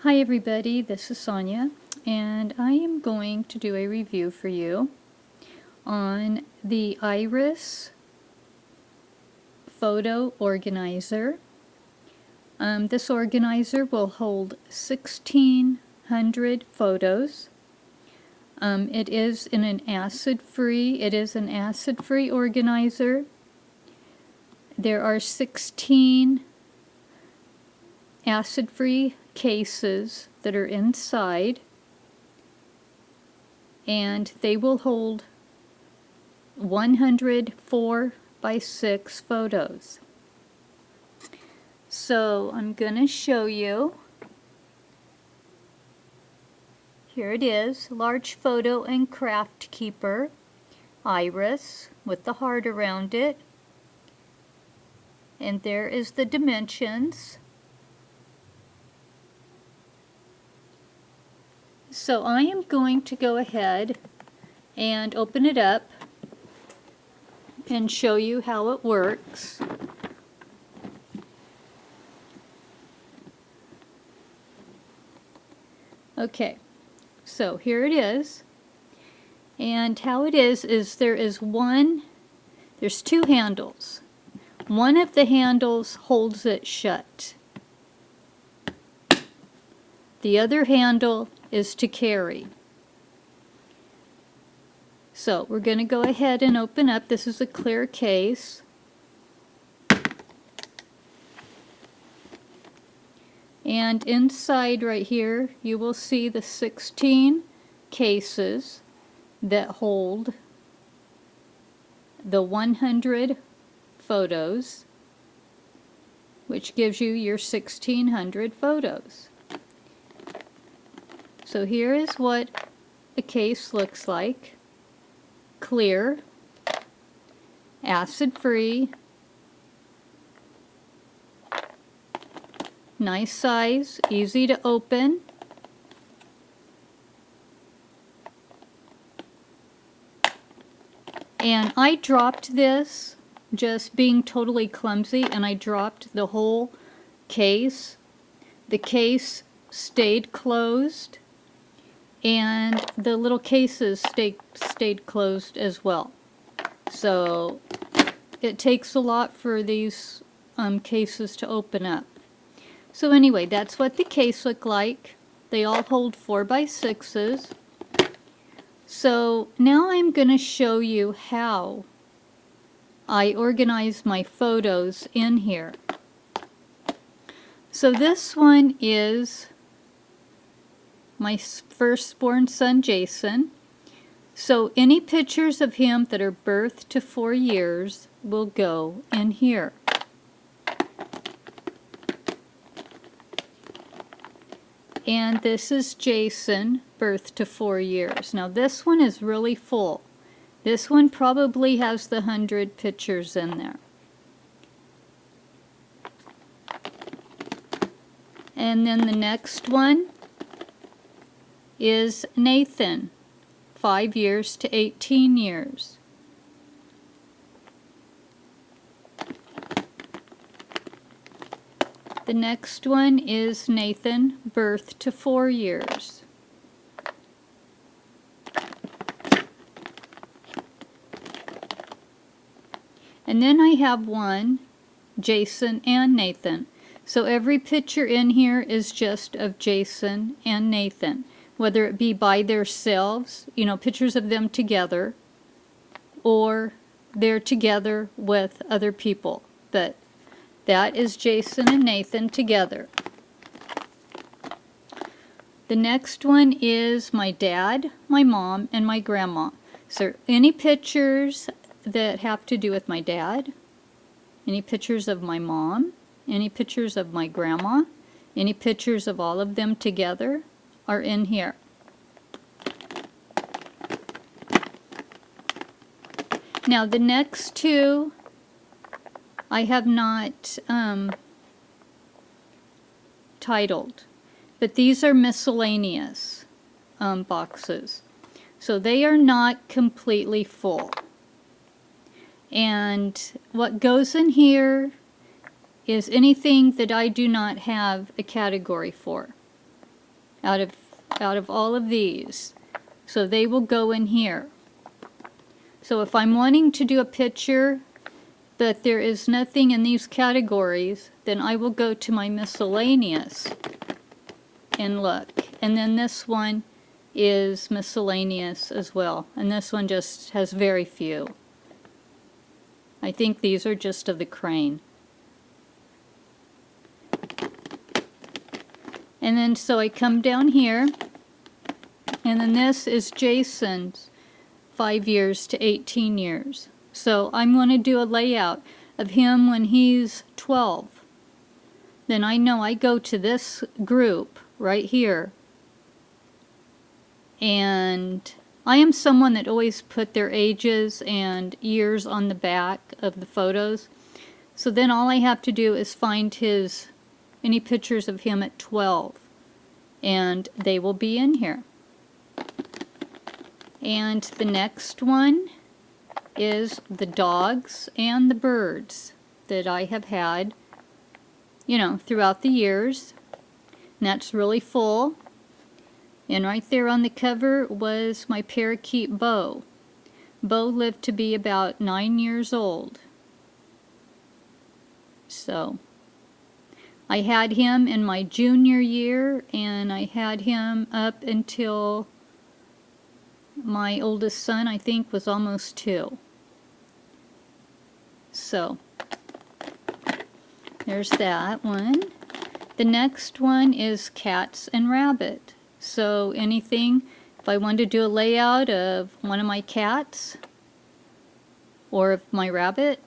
Hi everybody, this is Sonia, and I am going to do a review for you on the Iris Photo Organizer. This organizer will hold 1,600 photos. It is an acid-free organizer. There are 16 acid-free cases that are inside, and they will hold 104 by 6 photos. So I'm going to show you. Here it is, large photo and craft keeper, Iris, with the heart around it. And there is the dimensions. So I am going to go ahead and open it up and show you how it works. Okay, so here it is. And how it is there's two handles. One of the handles holds it shut. The other handle is to carry. So we're going to go ahead and open up. This is a clear case. And inside right here you will see the 16 cases that hold the 100 photos, which gives you your 1,600 photos. So here is what the case looks like. Clear, acid-free, nice size, easy to open. And I dropped this, just being totally clumsy, and I dropped the whole case. The case stayed closed, and the little cases stayed closed as well. So it takes a lot for these cases to open up. So anyway, that's what the case looked like. They all hold 4 by 6s. So now I'm going to show you how I organize my photos in here. So this one is my firstborn son, Jason. So any pictures of him that are birth to 4 years will go in here. And this is Jason, birth to 4 years. Now this one is really full. This one probably has the 100 pictures in there. And then the next one is Nathan, 5 years to 18 years. The next one is Nathan, birth to 4 years. And then I have one, Jason and Nathan. So every picture in here is just of Jason and Nathan, whether it be by themselves, pictures of them together, or they're together with other people. But that is Jason and Nathan together. The next one is my dad, my mom, and my grandma. So any pictures that have to do with my dad, any pictures of my mom, any pictures of my grandma, any pictures of all of them together are in here. Now the next two I have not titled, but these are miscellaneous boxes. So they are not completely full. And what goes in here is anything that I do not have a category for. out of all of these. So they will go in here. So if I'm wanting to do a picture, but there is nothing in these categories, then I will go to my miscellaneous and look. And then this one is miscellaneous as well. And this one just has very few. I think these are just of the crane. And then so I come down here, and then this is Jason's 5 years to 18 years. So I'm going to do a layout of him when he's 12. Then I know I go to this group right here. And I am someone that always put their ages and years on the back of the photos. So then all I have to do is find any pictures of him at 12. And they will be in here. And the next one is the dogs and the birds that I have had, throughout the years. And that's really full. And right there on the cover was my parakeet Bo. Bo lived to be about 9 years old. So I had him in my junior year, and I had him up until my oldest son, I think, was almost 2. So there's that one. The next one is cats and rabbit. So anything, if I wanted to do a layout of one of my cats or of my rabbit,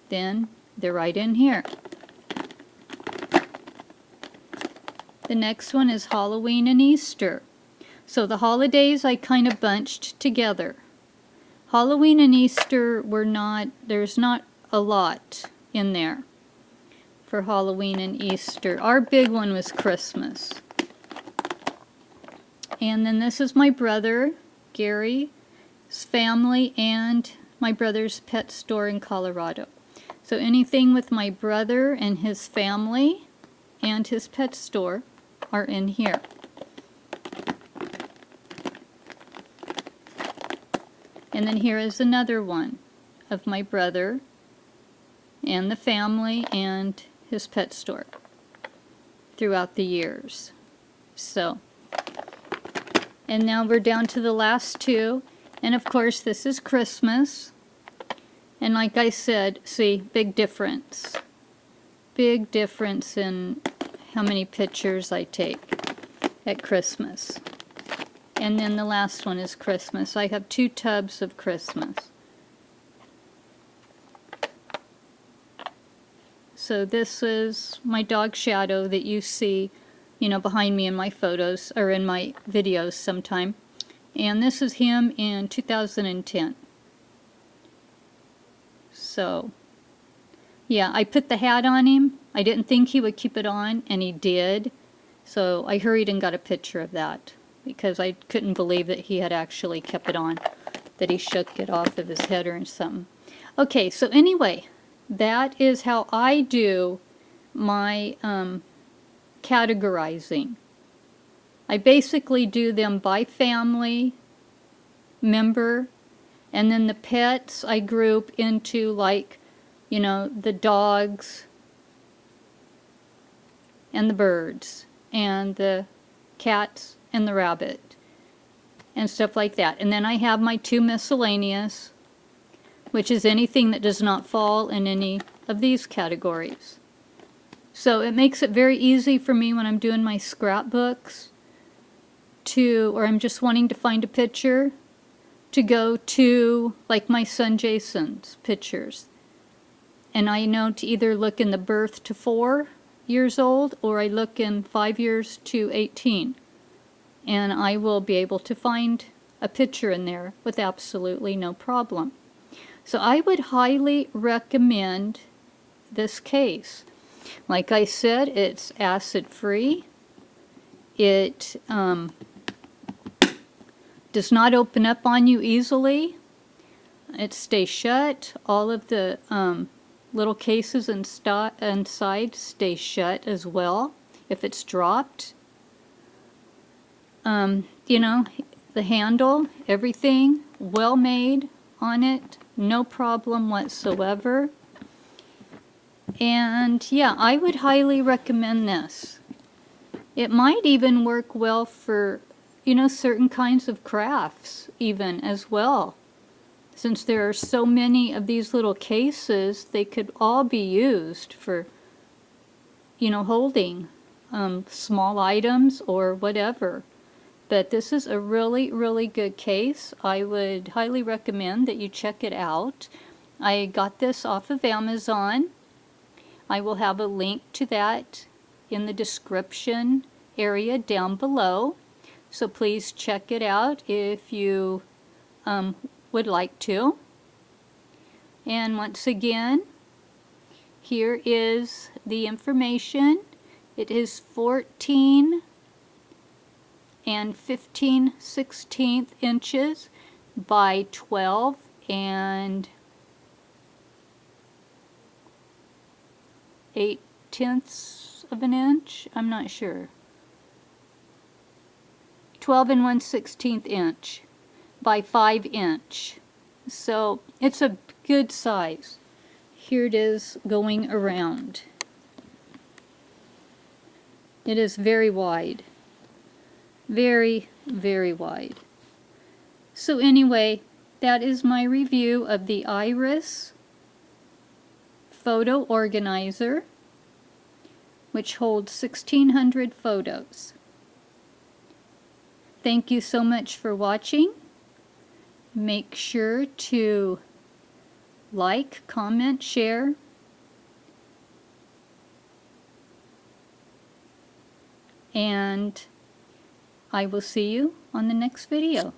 then they're right in here. The next one is Halloween and Easter. So the holidays I kind of bunched together. Halloween and Easter there's not a lot in there for Halloween and Easter. Our big one was Christmas. And then this is my brother, Gary's family, and my brother's pet store in Colorado. So anything with my brother and his family and his pet store are in here. And then here is another one of my brother and the family and his pet store throughout the years. So, and now we're down to the last two. And of course, this is Christmas. And like I said, see, big difference. Big difference in how many pictures I take at Christmas. And then the last one is Christmas. I have 2 tubs of Christmas. So this is my dog Shadow that you see, behind me in my photos or in my videos sometime. And this is him in 2010. So, yeah, I put the hat on him. I didn't think he would keep it on, and he did. So I hurried and got a picture of that, because I couldn't believe that he had actually kept it on, that he shook it off of his head or something. Okay, so anyway, that is how I do my categorizing. I basically do them by family member, and then the pets I group into, like, the dogs and the birds and the cats and the rabbit and stuff like that. And then I have my 2 miscellaneous, which is anything that does not fall in any of these categories. So it makes it very easy for me when I'm doing my scrapbooks or I'm just wanting to find a picture, to go to, like, my son Jason's pictures. And I know to either look in the birth to 4 years old, or I look in 5 years to 18. And I will be able to find a picture in there with absolutely no problem. So I would highly recommend this case. Like I said, it's acid-free. It does not open up on you easily. It stays shut. All of the little cases inside stay shut as well if it's dropped. You know, the handle, everything well made on it, no problem whatsoever. And yeah, I would highly recommend this. It might even work well for, you know, certain kinds of crafts even as well. Since there are so many of these little cases, they could all be used for, you know, holding small items or whatever. But this is a really, really good case. I would highly recommend that you check it out. I got this off of Amazon. I will have a link to that in the description area down below. So please check it out if you would like to. And once again, here is the information. It is 14 and 15/16 inches by 12 and 8/10 of an inch. I'm not sure. 12 and 1/16 inch by 5 inch. So it's a good size. Here it is going around. It is very wide. Very, very wide. So anyway, that is my review of the Iris photo organizer, which holds 1,600 photos. Thank you so much for watching. Make sure to like, comment, share, and I will see you on the next video.